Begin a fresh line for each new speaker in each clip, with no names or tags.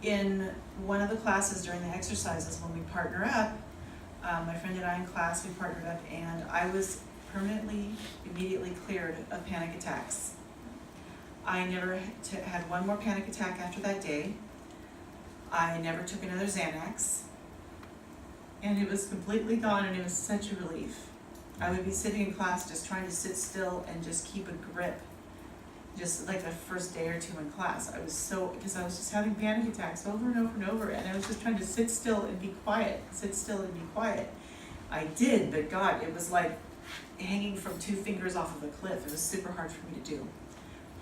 in one of the classes during the exercises, when we partner up, my friend and I in class, we partnered up, and I was permanently, immediately cleared of panic attacks. I never had one more panic attack after that day. I never took another Xanax. And it was completely gone, and it was such a relief. I would be sitting in class just trying to sit still and just keep a grip. Just like the first day or two in class, because I was just having panic attacks over and over and over, and I was just trying to sit still and be quiet, sit still and be quiet. I did, but God, it was like hanging from 2 fingers off of a cliff. It was super hard for me to do.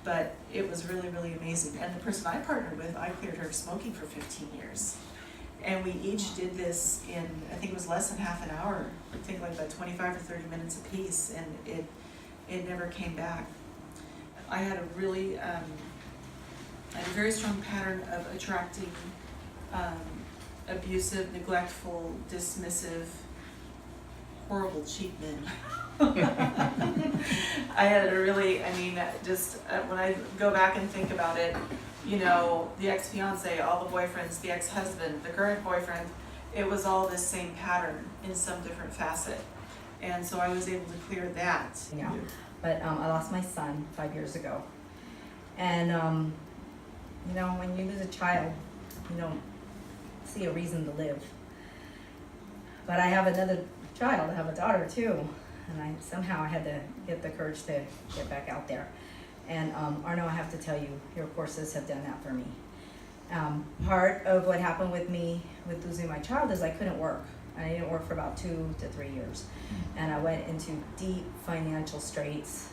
But it was really, really amazing. And the person I partnered with, I cleared her of smoking for 15 years. And we each did this in, I think it was less than half an hour. I think like about 25 or 30 minutes a piece, and it never came back. I had a really, I had a very strong pattern of attracting abusive, neglectful, dismissive, horrible, cheap men. I had a really, when I go back and think about it, you know, the ex-fiance, all the boyfriends, the ex-husband, the current boyfriend, it was all this same pattern in some different facet. And so I was able to clear that.
Yeah, but I lost my son 5 years ago. And, you know, when you lose a child, you don't see a reason to live. But I have another child, I have a daughter too. And somehow I had to get the courage to get back out there. And Arnoux, I have to tell you, your courses have done that for me. Part of what happened with me with losing my child is I couldn't work. I didn't work for about 2 to 3 years. And I went into deep financial straits,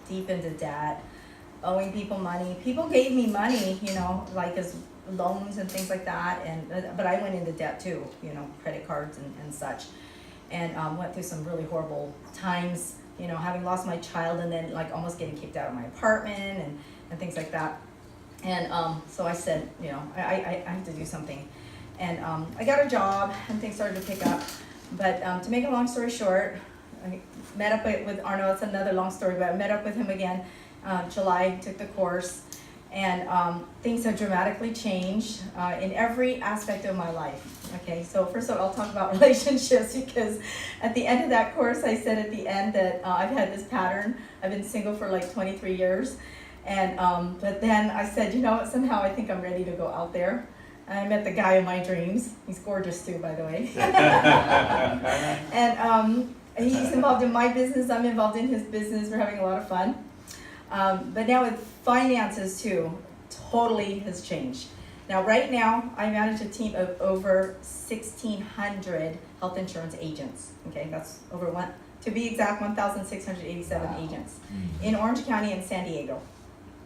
deep into debt, owing people money. People gave me money, you know, like as loans and things like that. But I went into debt too, you know, credit cards and such. And went through some really horrible times, you know, having lost my child and then like almost getting kicked out of my apartment and things like that. And so I said, you know, I have to do something. And I got a job and things started to pick up. But to make a long story short, I met up with Arnoux. It's another long story, but I met up with him again July, took the course. And things have dramatically changed in every aspect of my life. Okay, so first of all, I'll talk about relationships, because at the end of that course, I said at the end that I've had this pattern. I've been single for like 23 years. And but then I said, you know what, somehow I think I'm ready to go out there. And I met the guy of my dreams. He's gorgeous too, by the way. And he's involved in my business. I'm involved in his business. We're having a lot of fun. But now with finances too, totally has changed. Now right now, I manage a team of over 1,600 health insurance agents. Okay, that's to be exact, 1,687 agents in Orange County and San Diego.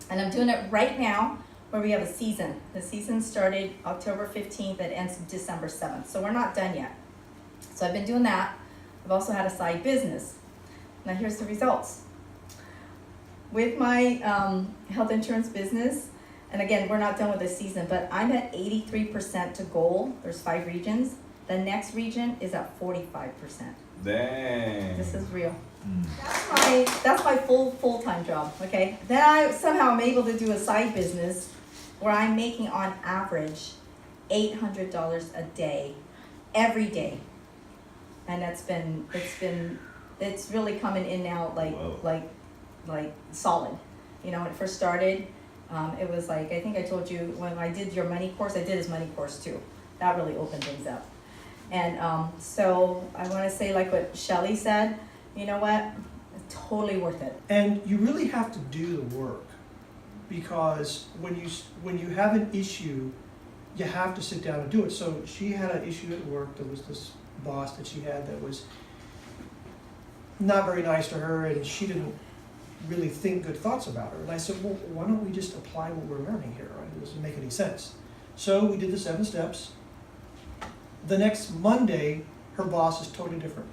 And I'm doing it right now where we have a season. The season started October 15th and ends December 7th. So we're not done yet. So I've been doing that. I've also had a side business. Now here's the results. With my health insurance business, and again, we're not done with this season, but I'm at 83% to goal. There's 5 regions. The next region is at 45%.
Dang.
This is real. That's my full-time job, okay? Then I somehow am able to do a side business where I'm making on average $800 a day, every day. And it's really coming in now like solid. You know, when it first started, it was like, I think I told you when I did your money course, I did his money course too. That really opened things up. And so I want to say, like what Shelly said, you know what? It's totally worth it.
And you really have to do the work, because when you have an issue, you have to sit down and do it. So she had an issue at work. There was this boss that she had that was not very nice to her, and she didn't really think good thoughts about her. And I said, well, why don't we just apply what we're learning here? Right? It doesn't make any sense. So we did the 7 steps. The next Monday, her boss is totally different.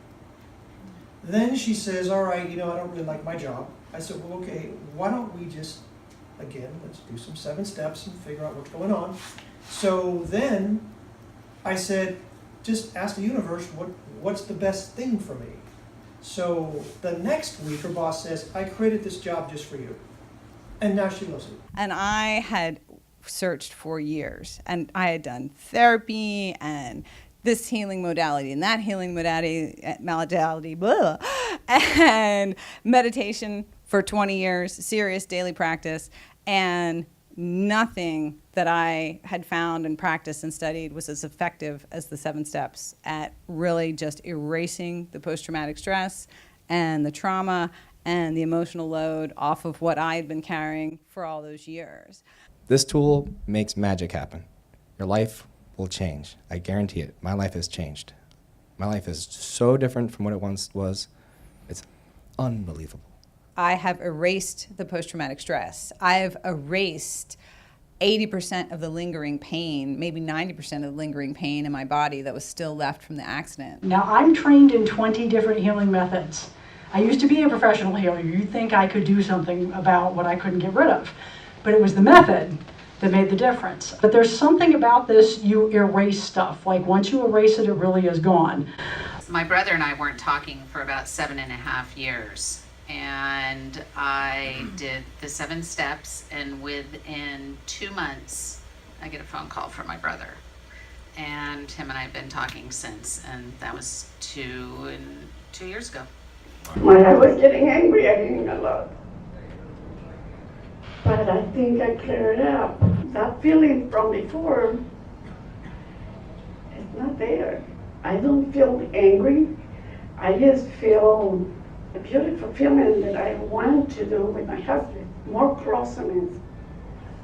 Then she says, all right, you know, I don't really like my job. I said, well, okay, why don't we just, again, let's do some 7 steps and figure out what's going on. So then I said, just ask the universe, what's the best thing for me? So the next week, her boss says, I created this job just for you. And now she loves it.
And I had searched for years. And I had done therapy and this healing modality and that healing modality, blah, and meditation for 20 years, serious daily practice, and nothing that I had found and practiced and studied was as effective as the 7 steps at really just erasing the post-traumatic stress and the trauma and the emotional load off of what I had been carrying for all those years.
This tool makes magic happen. Your life will change. I guarantee it. My life has changed. My life is so different from what it once was. It's unbelievable.
I have erased the post-traumatic stress. I've erased 80% of the lingering pain, maybe 90% of the lingering pain in my body that was still left from the accident.
Now, I'm trained in 20 different healing methods. I used to be a professional healer. You'd think I could do something about what I couldn't get rid of. But it was the method that made the difference. But there's something about this, you erase stuff. Like once you erase it, it really is gone.
My brother and I weren't talking for about 7.5 years. And I did the 7 steps, and within 2 months, I get a phone call from my brother. And him and I have been talking since, and that was 2 years ago.
When I was getting angry at him a lot. But I think I cleared it out. That feeling from before, it's not there. I don't feel angry. I just feel a beautiful feeling that I want to do with my husband. More closeness,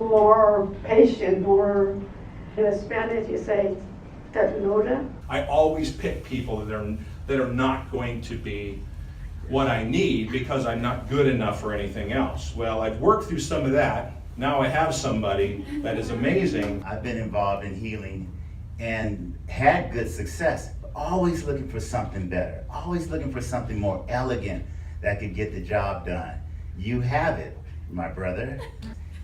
more patient, more, in Spanish you say, ternura.
I always pick people that are not going to be what I need because I'm not good enough for anything else. Well, I've worked through some of that. Now I have somebody that is amazing.
I've been involved in healing and had good success, but always looking for something better, always looking for something more elegant that could get the job done. You have it, my brother.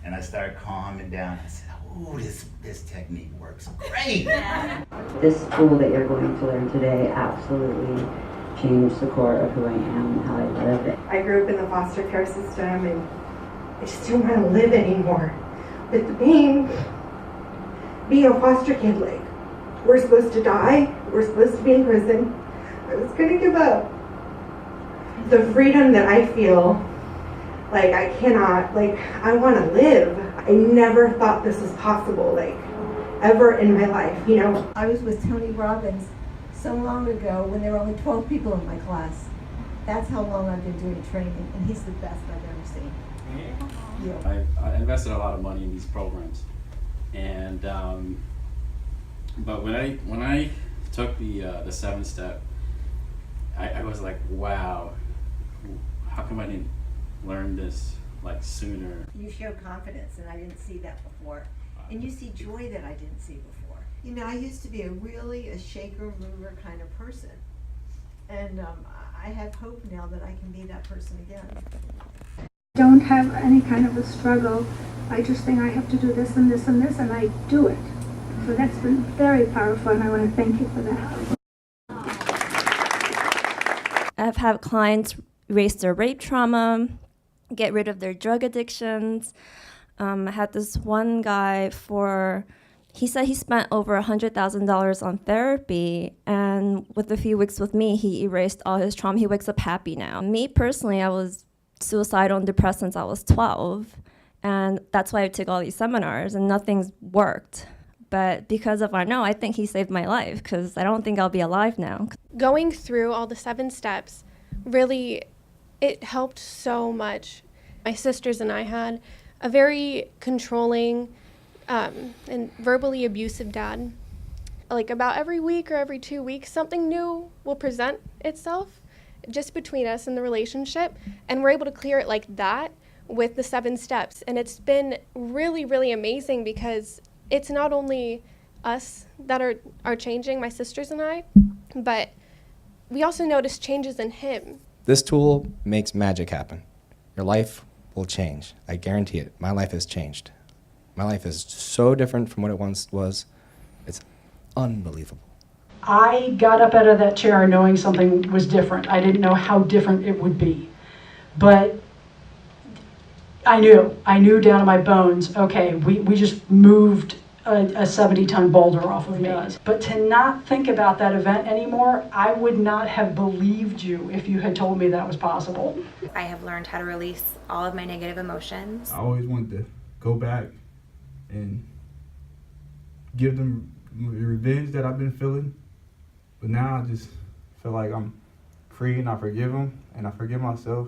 And I started calming down. I said, ooh, this technique works great.
This tool that you're going to learn today absolutely changed the core of who I am and how I live.
I grew up in the foster care system and I just didn't want to live anymore. But being a foster kid, like, we're supposed to die, we're supposed to be in prison, I was gonna give up. The freedom that I feel, like I cannot, like I want to live. I never thought this was possible, like ever in my life, you know.
I was with Tony Robbins so long ago when there were only 12 people in my class. That's how long I've been doing training, and he's the best I've ever seen. Yeah.
I invested a lot of money in these programs, and but when I took the 7-step, I was like, wow, how come I didn't learn this like sooner?
You show confidence, and I didn't see that before, and you see joy that I didn't see before. You know, I used to be a shaker mover kind of person, and I have hope now that I can be that person again.
Don't have any kind of a struggle. I just think I have to do this and this and this, and I do it. So that's been very powerful, and I want to thank you for that.
I've had clients erase their rape trauma, get rid of their drug addictions. I had this one guy he said he spent over $100,000 on therapy, and with a few weeks with me, he erased all his trauma. He wakes up happy now. Me personally, I was suicidal and depressed since I was 12, and that's why I took all these seminars, and nothing's worked. But because of Arnoux, I think he saved my life, because I don't think I'll be alive now.
Going through all the 7 steps, really, it helped so much. My sisters and I had a very controlling and verbally abusive dad. Like about every week or every 2 weeks, something new will present itself just between us in the relationship, and we're able to clear it like that with the 7 steps. And it's been really, really amazing, because it's not only us that are changing, my sisters and I, but we also notice changes in him.
This tool makes magic happen. Your life will change. I guarantee it. My life has changed. My life is so different from what it once was. It's unbelievable.
I got up out of that chair knowing something was different. I didn't know how different it would be. But I knew down to my bones, okay, we just moved a 70-ton boulder off of me. But to not think about that event anymore, I would not have believed you if you had told me that was possible.
I have learned how to release all of my negative emotions.
I always wanted to go back and give them the revenge that I've been feeling, but now I just feel like I'm free and I forgive them and I forgive myself.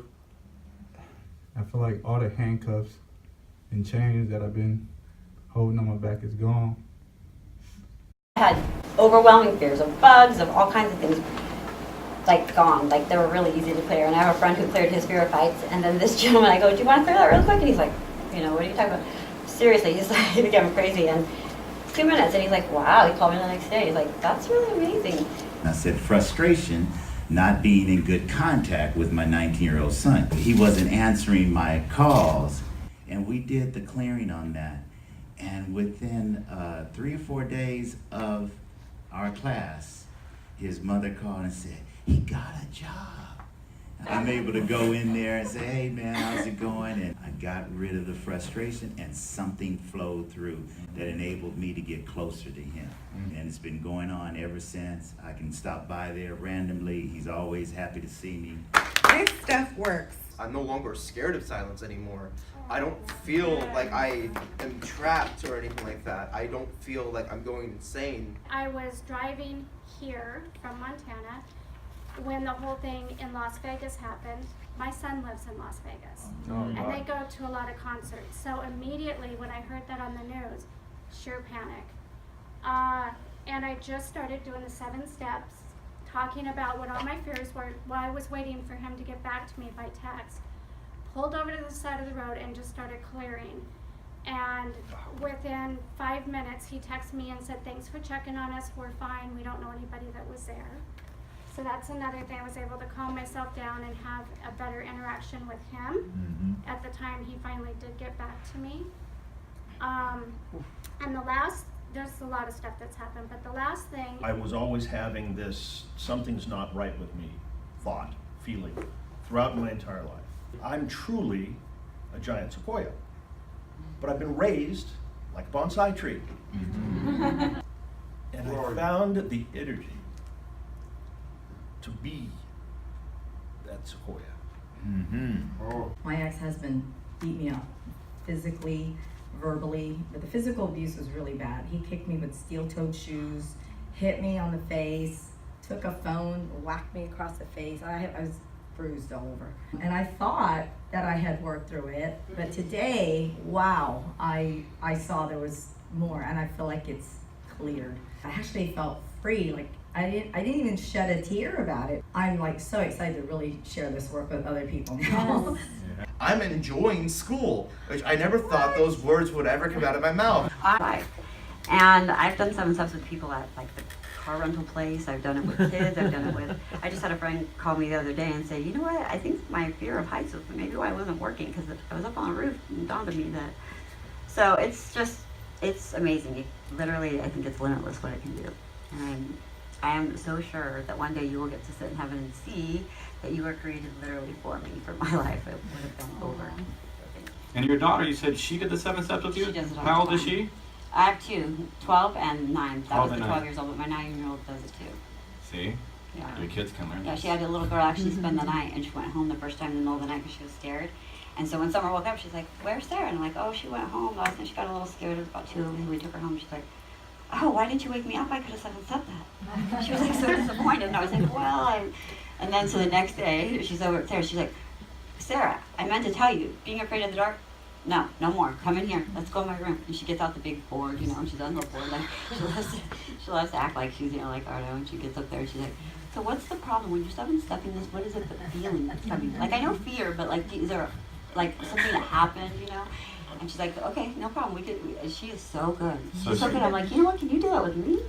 I feel like all the handcuffs and chains that I've been holding on my back is gone.
I had overwhelming fears of bugs, of all kinds of things, like gone. Like they were really easy to clear. And I have a friend who cleared his fear of heights. And then this gentleman, I go, do you want to clear that real quick? And he's like, what are you talking about? Seriously, he's like, he became crazy. And 2 minutes, and he's like, wow. He called me the next day. He's like, that's really amazing.
I said frustration, not being in good contact with my 19-year-old son. He wasn't answering my calls, and we did the clearing on that. And within 3 or 4 days of our class, his mother called and said, he got a job. I'm able to go in there and say, hey man, how's it going? And I got rid of the frustration and something flowed through that enabled me to get closer to him. And it's been going on ever since. I can stop by there randomly. He's always happy to see me.
This stuff works.
I'm no longer scared of silence anymore. I don't feel like I am trapped or anything like that. I don't feel like I'm going insane.
I was driving here from Montana when the whole thing in Las Vegas happened. My son lives in Las Vegas, and they go to a lot of concerts. So immediately when I heard that on the news, sheer panic. And I just started doing the 7 steps, talking about what all my fears were while I was waiting for him to get back to me by text. Pulled over to the side of the road and just started clearing. And within 5 minutes, he texted me and said, thanks for checking on us, we're fine, we don't know anybody that was there. So that's another thing, I was able to calm myself down and have a better interaction with him. At the time, he finally did get back to me. And there's a lot of stuff that's happened, but the last thing.
I was always having this something's not right with me thought, feeling, throughout my entire life. I'm truly a giant sequoia, but I've been raised like a bonsai tree. And I found the energy to be that sequoia.
My ex-husband beat me up physically, verbally, but the physical abuse was really bad. He kicked me with steel-toed shoes, hit me on the face, took a phone, whacked me across the face. I was bruised all over. And I thought that I had worked through it, but today, wow, I saw there was more, and I feel like it's cleared. I actually felt free, like I didn't even shed a tear about it. I'm like so excited to really share this work with other people now.
I'm enjoying school, which I never thought those words would ever come out of my mouth.
And I've done 7 steps with people at like the car rental place. I've done it with kids. I've done it with. I just had a friend call me the other day and say, you know what? I think my fear of heights was maybe why I wasn't working, because I was up on the roof and it dawned on me that. So it's amazing. Literally, I think it's limitless what it can do. And I am so sure that one day you will get to sit in heaven and see that you were created literally for me, for my life. It would have been over.
And your daughter, you said she did the 7 steps with you?
She does it all
How old
the
is
time.
she?
I have 2, 12 and 9. That
12
was the
and
12
9.
years old, but my 9-year-old does it too.
See?
Yeah.
Your kids can learn
Yeah,
this.
she had a little girl actually spend the night, and she went home the first time in the middle of the night because she was scared. And so when Summer woke up, she's like, where's Sarah? And I'm like, oh, she went home last night. She got a little scared. It was about 2, and we took her home. She's like, oh, why didn't you wake me up? I could have 7-stepped that. She was like so disappointed. And I was like, well, And then so the next day, she's over at Sarah. She's like, Sarah, I meant to tell you, being afraid of the dark, no more. Come in here. Let's go in my room. And she gets out the big board, and she's on the board. Like, she loves to act like she's, like Arnoux. And she gets up there and she's like, so what's the problem? When you're 7-stepping this, what is it, the feeling that's coming? Like, I know fear, but like, is there like something that happened, And she's like, okay, no problem. She is so good. She's so good. I'm like, you know what? Can you do that with me?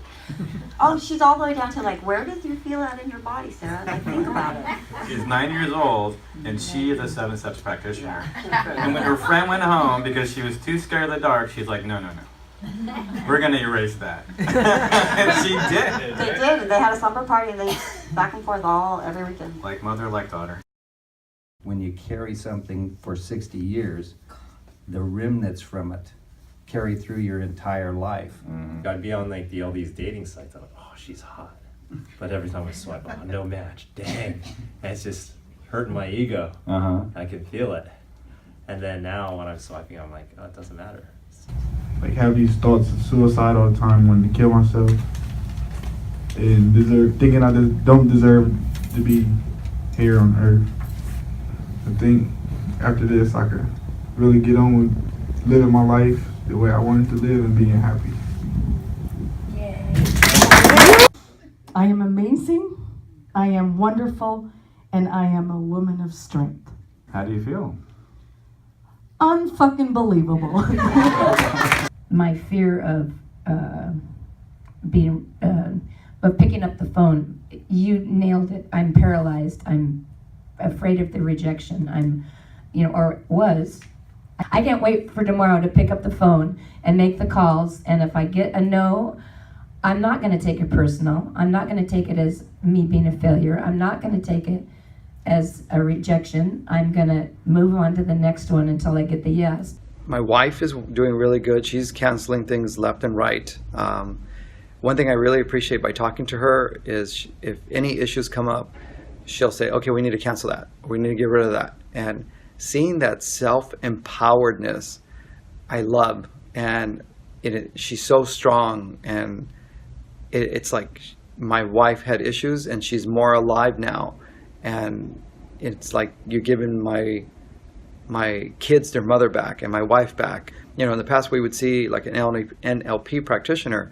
Oh, she's all the way down to like, where does you feel that in your body, Sarah? Like, think about it.
She's 9 years old, and she is a 7 steps practitioner. And when her friend went home because she was too scared of the dark, she's like, no. We're going to erase that. And she did.
They did. They had a slumber party, and they back and forth every weekend.
Like mother, like daughter.
when you carry something for 60 years, the remnants from it carry through your entire life.
I'd be on like all these dating sites. I'm like, oh, she's hot. But every time I swipe, oh, no match. Dang. And it's just hurting my ego. I can feel it. And then now when I'm swiping, I'm like, oh, it doesn't matter.
Like have these thoughts of suicide all the time, wanting to kill myself, and thinking I just don't deserve to be here on earth. I think after this I could really get on with living my life the way I wanted to live and being happy.
I am amazing, I am wonderful, and I am a woman of strength.
How do you feel?
Unfucking believable.
My fear of picking up the phone, you nailed it. I'm paralyzed. I'm afraid of the rejection. I can't wait for tomorrow to pick up the phone and make the calls. And if I get a no, I'm not going to take it personal. I'm not going to take it as me being a failure. I'm not going to take it as a rejection. I'm going to move on to the next one until I get the yes.
My wife is doing really good. She's canceling things left and right. One thing I really appreciate by talking to her is if any issues come up, she'll say, okay, we need to cancel that. We need to get rid of that. And seeing that self-empoweredness, I love. And she's so strong. And it's like my wife had issues and she's more alive now. And it's like you're giving my kids their mother back and my wife back. In the past we would see like an NLP practitioner,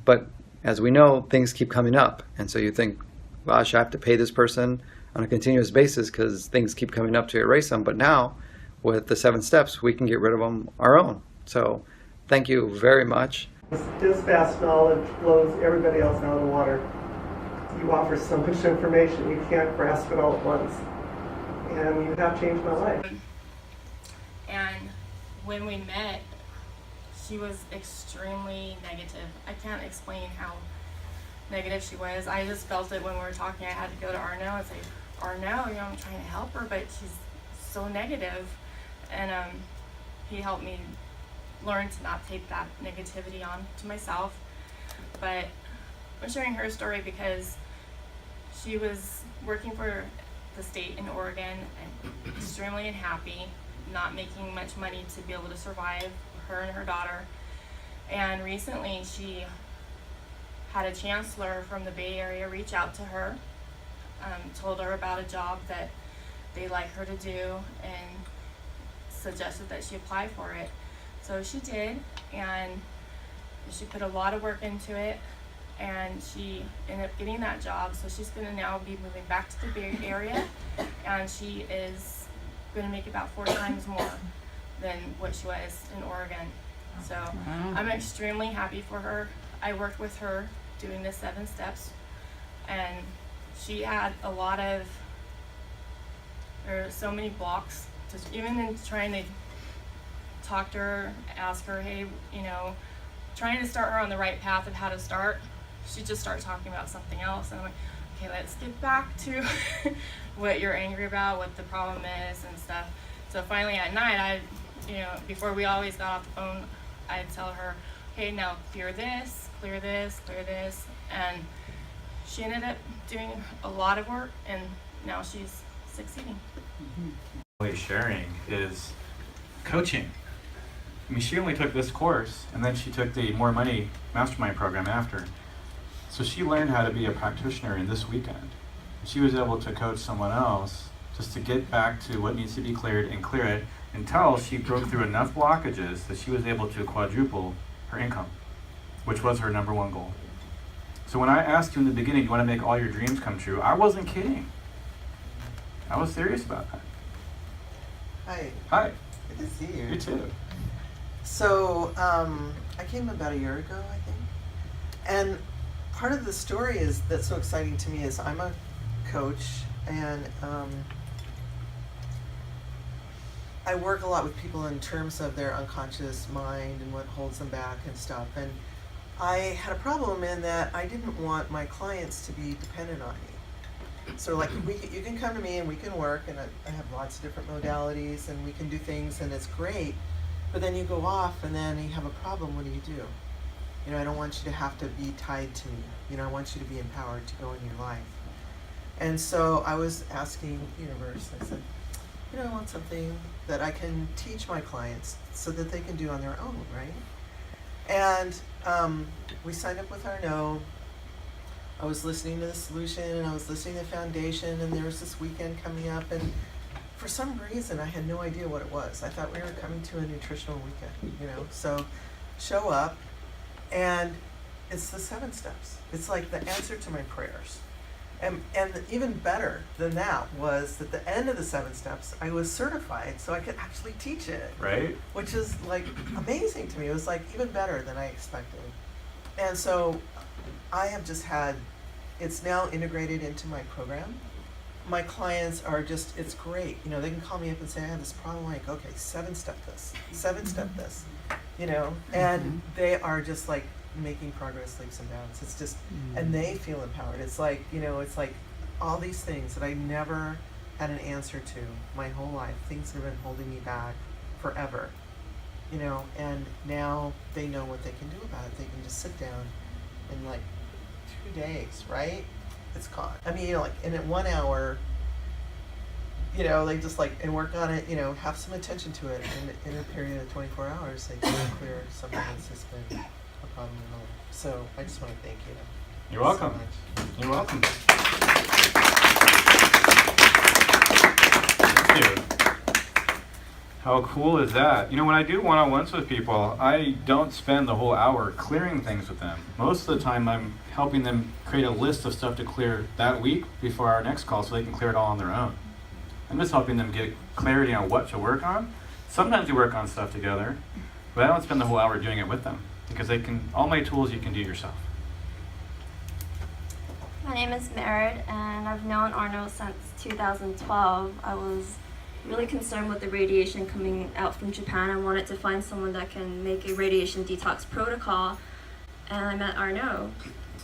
but as we know, things keep coming up. And so you think, gosh, I have to pay this person on a continuous basis because things keep coming up to erase them. But now with the 7 steps, we can get rid of them our own. So thank you very much.
His vast knowledge blows everybody else out of the water. You offer so much information, you can't grasp it all at once. And you have changed my life.
And when we met, she was extremely negative. I can't explain how negative she was. I just felt it when we were talking. I had to go to Arnoux and say, Arnoux, I'm trying to help her, but she's so negative. And he helped me learn to not take that negativity on to myself. But I'm sharing her story because she was working for the state in Oregon and extremely unhappy, not making much money to be able to survive, her and her daughter. And recently she had a chancellor from the Bay Area reach out to her, told her about a job that they'd like her to do and suggested that she apply for it. So she did, and she put a lot of work into it, and she ended up getting that job. So she's going to now be moving back to the Bay Area, and she is going to make about 4 times more than what she was in Oregon. So I'm extremely happy for her. I worked with her doing the 7 steps, and she had a lot of, there are so many blocks, just even in trying to talk to her, ask her, hey, trying to start her on the right path of how to start. She just started talking about something else, and I'm like, okay, let's get back to what you're angry about, what the problem is and stuff. So finally at night, before we always got off the phone, I'd tell her, okay, now clear this, clear this, clear this. And she ended up doing a lot of work, and now she's succeeding.
Really sharing is coaching. I mean, she only took this course, and then she took the More Money Mastermind program after. So she learned how to be a practitioner in this weekend. She was able to coach someone else just to get back to what needs to be cleared and clear it until she broke through enough blockages that she was able to quadruple her income, which was her #1 goal. So when I asked you in the beginning, you want to make all your dreams come true, I wasn't kidding. I was serious about that.
Hi.
Hi.
Good to see you.
You too.
So, I came about a year ago, I think. And part of the story that's so exciting to me is I'm a coach, and I work a lot with people in terms of their unconscious mind and what holds them back and stuff. And I had a problem in that I didn't want my clients to be dependent on me. So like you can come to me and we can work, and I have lots of different modalities, and we can do things, and it's great. But then you go off, and then you have a problem. What do you do? You know, I don't want you to have to be tied to me. You know, I want you to be empowered to go in your life. And so I was asking the universe. I said, you know, I want something that I can teach my clients so that they can do on their own, right? And we signed up with Arnoux. I was listening to the solution, and I was listening to the foundation, and there was this weekend coming up, and for some reason I had no idea what it was. I thought we were coming to a nutritional weekend, you know. So show up, and it's the 7 steps. It's like the answer to my prayers. And even better than that was at the end of the 7 steps, I was certified so I could actually teach it.
Right.
Which is like amazing to me. It was like even better than I expected. And so I have just had, it's now integrated into my program. My clients are just, it's great. You know, they can call me up and say, I have this problem. I'm like, okay, 7-step this, 7-step this, you know, and they are just like making progress leaps and bounds. It's just, and they feel empowered. It's like, you know, it's like all these things that I never had an answer to my whole life, things that have been holding me back forever, you know, and now they know what they can do about it. They can just sit down in like 2 days, right? It's gone. I mean, you know, like, and in 1 hour, you know, they just like, and work on it, you know, have some attention to it, and in a period of 24 hours, they can clear something that's just been a problem in their life. So I just want to thank you.
You're welcome.
So much.
You're welcome. Thank you. How cool is that? You know, when I do one-on-ones with people, I don't spend the whole hour clearing things with them. Most of the time, I'm helping them create a list of stuff to clear that week before our next call so they can clear it all on their own. I'm just helping them get clarity on what to work on. Sometimes we work on stuff together, but I don't spend the whole hour doing it with them because they can, all my tools you can do yourself.
My name is Merritt, and I've known Arnoux since 2012. I was really concerned with the radiation coming out from Japan. I wanted to find someone that can make a radiation detox protocol, and I met Arnoux.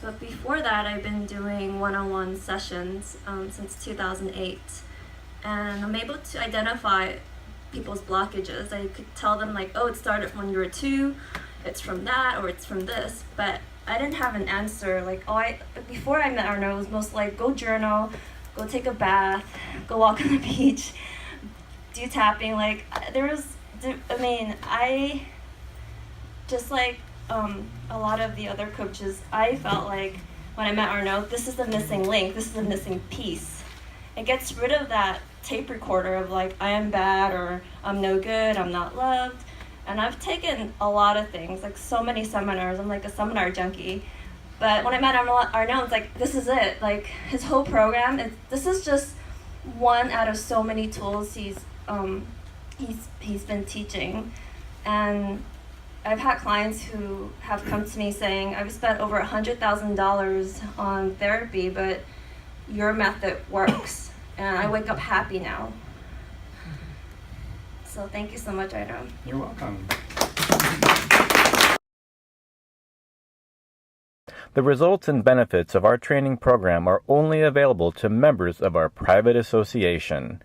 But before that, I've been doing one-on-one sessions since 2008, and I'm able to identify people's blockages. I could tell them like, oh, it started when you were 2, it's from that, or it's from this, but I didn't have an answer. Like, before I met Arnoux, it was most like, go journal, go take a bath, go walk on the beach, do tapping. Like, I just like a lot of the other coaches, I felt like when I met Arnoux, this is the missing link, this is the missing piece. It gets rid of that tape recorder of like, I am bad, or I'm no good, I'm not loved. And I've taken a lot of things, like so many seminars. I'm like a seminar junkie. But when I met Arnoux, it's like, this is it. Like, his whole program, this is just one out of so many tools he's been teaching. And I've had clients who have come to me saying, I've spent over $100,000 on therapy, but your method works. And I wake up happy now. So thank you so much, Arnoux.
You're welcome.
The results and benefits of our training program are only available to members of our private association.